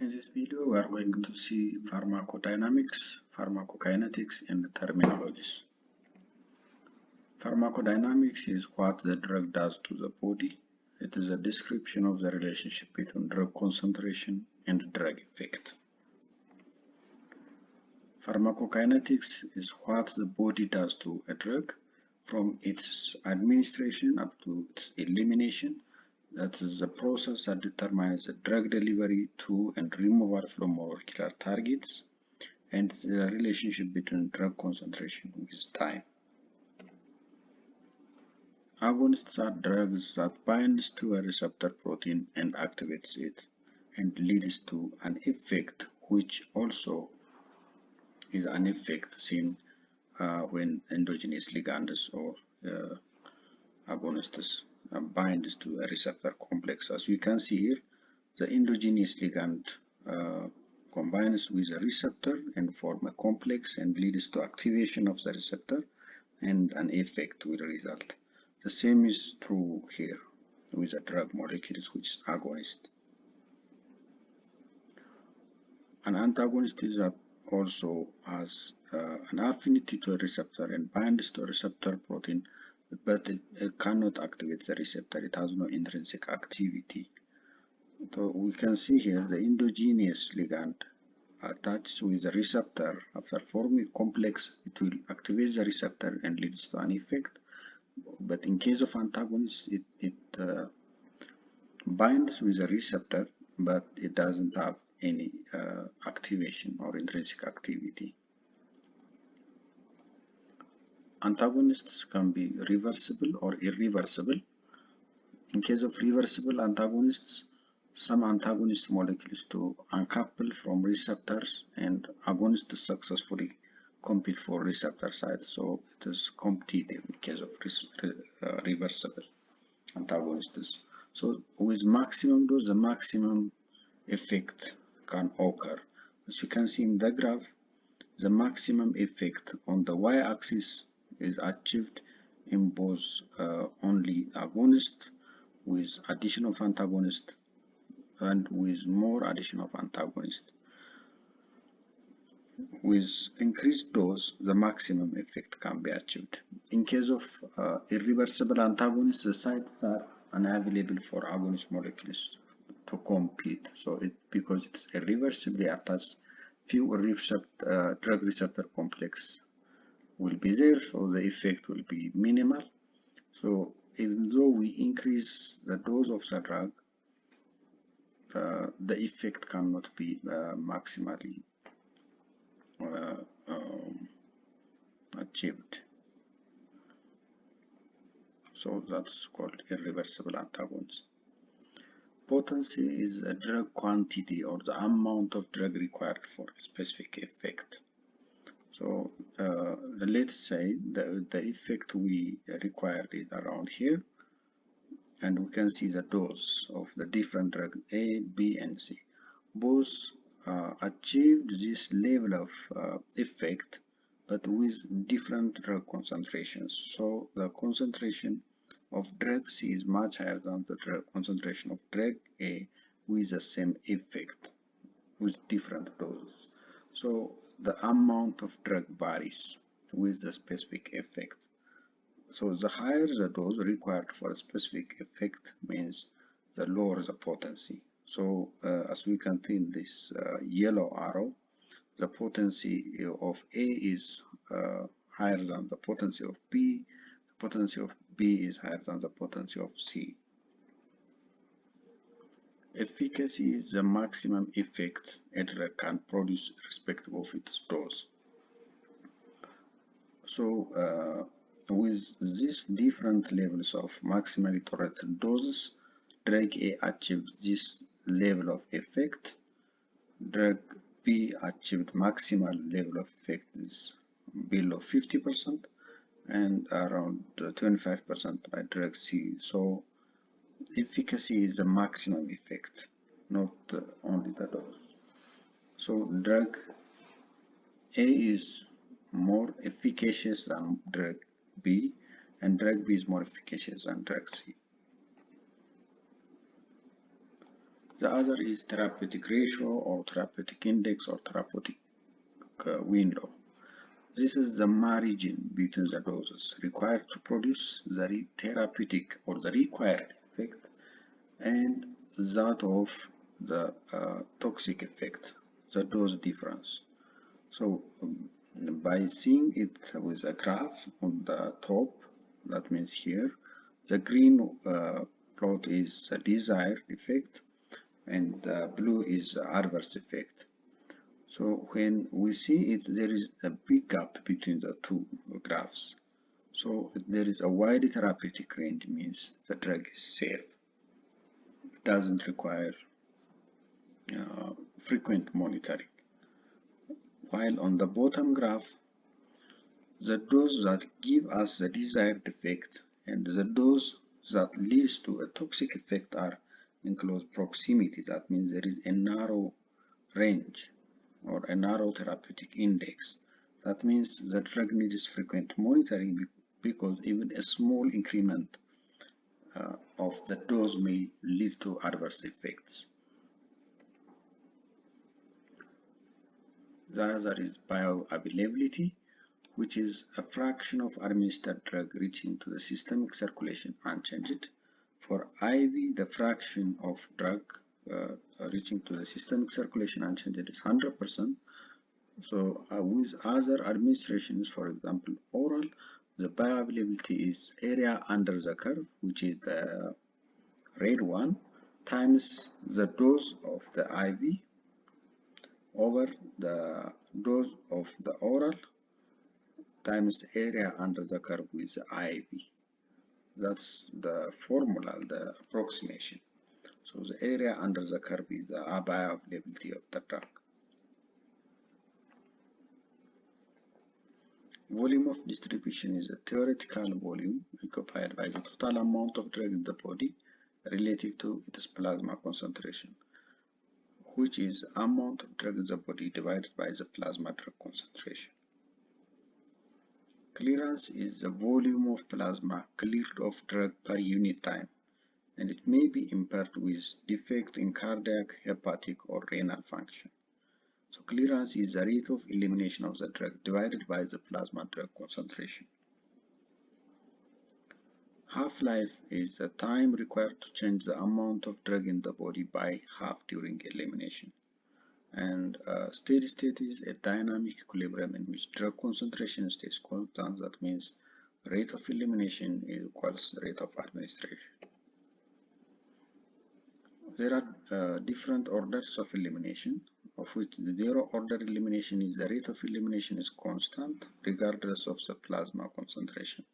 In this video, we are going to see pharmacodynamics, pharmacokinetics, and terminologies. Pharmacodynamics is what the drug does to the body. It is a description of the relationship between drug concentration and drug effect. Pharmacokinetics is what the body does to a drug from its administration up to its elimination. That is the process that determines the drug delivery to and removal from molecular targets and the relationship between drug concentration with time. Agonists are drugs that binds to a receptor protein and activates it and leads to an effect, which also is an effect seen when endogenous ligands or agonists binds to a receptor complex. As you can see here, the endogenous ligand combines with a receptor and form a complex and leads to activation of the receptor, and an effect will result. The same is true here with the drug molecules, which is agonist. An antagonist is that also has an affinity to a receptor and binds to a receptor protein, but it cannot activate the receptor. It has no intrinsic activity. So we can see here the endogenous ligand attached with the receptor. After forming complex, it will activate the receptor and leads to an effect. But in case of antagonists, it binds with the receptor, but it doesn't have any activation or intrinsic activity. Antagonists can be reversible or irreversible. In case of reversible antagonists, some antagonist molecules to uncouple from receptors, and agonists successfully compete for receptor site, so it is competitive in case of reversible antagonists. So with maximum dose, the maximum effect can occur. As you can see in the graph, the maximum effect on the y-axis is achieved in both only agonist with addition of antagonist and with more addition of antagonist. With increased dose, the maximum effect can be achieved. In case of irreversible antagonists, the sites are unavailable for agonist molecules to compete. So because it's irreversibly attached, few drug receptor complex will be there, so the effect will be minimal. So even though we increase the dose of the drug, the effect cannot be maximally achieved. So that's called irreversible antagonist. Potency is a drug quantity or the amount of drug required for a specific effect. So let's say the effect we require is around here, and we can see the dose of the different drug A, B, and C. Both achieved this level of effect, but with different drug concentrations. So the concentration of drug C is much higher than the concentration of drug A with the same effect with different doses. So the amount of drug varies with the specific effect. So the higher the dose required for a specific effect means the lower the potency. So as we can see in this yellow arrow, the potency of A is higher than the potency of B. The potency of B is higher than the potency of C. Efficacy is the maximum effect a drug can produce irrespective of its dose. So with these different levels of maximally tolerated doses, drug A achieved this level of effect. Drug B achieved maximal level of effect is below 50% and around 25% by drug C. So efficacy is the maximum effect, not only the dose. So drug A is more efficacious than drug B, and drug B is more efficacious than drug C. The other is therapeutic ratio or therapeutic index or therapeutic window. This is the margin between the doses required to produce the therapeutic or the required effect and that of the toxic effect, the dose difference. So by seeing it with a graph on the top, that means here, the green plot is the desired effect and the blue is the adverse effect. So when we see it, there is a big gap between the two graphs. So there is a wide therapeutic range, means the drug is safe. It doesn't require frequent monitoring. While on the bottom graph, the dose that give us the desired effect and the dose that leads to a toxic effect are in close proximity. That means there is a narrow range or a narrow therapeutic index. That means the drug needs frequent monitoring because even a small increment of the dose may lead to adverse effects. The other is bioavailability, which is a fraction of administered drug reaching to the systemic circulation unchanged. For IV, the fraction of drug reaching to the systemic circulation unchanged is 100%. So with other administrations, for example, oral, the bioavailability is area under the curve, which is the red one, times the dose of the IV over the dose of the oral times the area under the curve with the IV. That's the formula, the approximation. So the area under the curve is the bioavailability of the drug. Volume of distribution is a theoretical volume occupied by the total amount of drug in the body relative to its plasma concentration, which is amount of drug in the body divided by the plasma drug concentration. Clearance is the volume of plasma cleared of drug per unit time, and it may be impaired with defect in cardiac, hepatic, or renal function. So clearance is the rate of elimination of the drug divided by the plasma drug concentration. Half-life is the time required to change the amount of drug in the body by half during elimination. And steady state is a dynamic equilibrium in which drug concentration stays constant. That means rate of elimination equals rate of administration. There are different orders of elimination, of which the zero order elimination is the rate of elimination is constant regardless of the plasma concentration.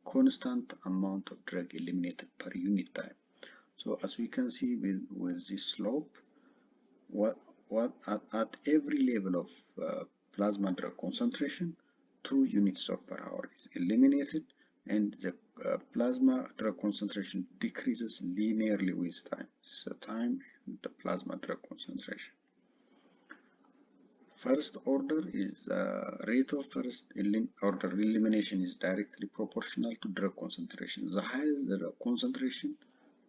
Constant amount of drug eliminated per unit time. So as we can see with this slope, at every level of plasma drug concentration, 2 units of per hour is eliminated, and the plasma drug concentration decreases linearly with time. So time and the plasma drug concentration. First order is rate of first order elimination is directly proportional to drug concentration. The higher the drug concentration,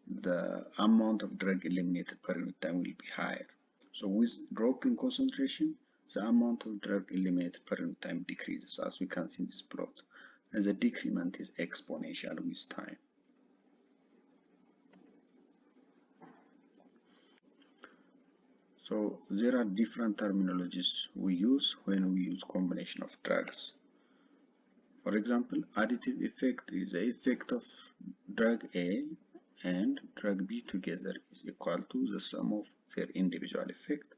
the amount of drug eliminated per unit time will be higher. So with drop in concentration, the amount of drug eliminated per unit time decreases, as we can see in this plot, and the decrement is exponential with time. So there are different terminologies we use when we use combination of drugs. For example, additive effect is the effect of drug A and drug B together is equal to the sum of their individual effect.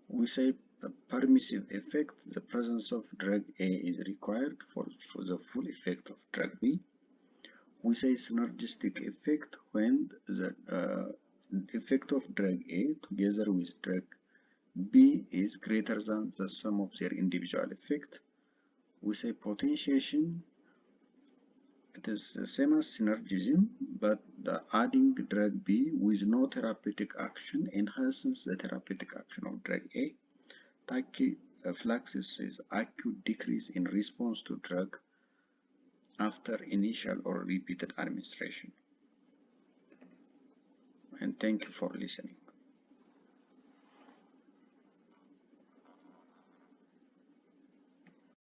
We say a permissive effect, the presence of drug A is required for the full effect of drug B. We say synergistic effect when the effect of drug A together with drug B is greater than the sum of their individual effect. We say potentiation, it is the same as synergism, but the adding drug B with no therapeutic action enhances the therapeutic action of drug A. Tachyphylaxis is acute decrease in response to drug after initial or repeated administration. and thank you for listening.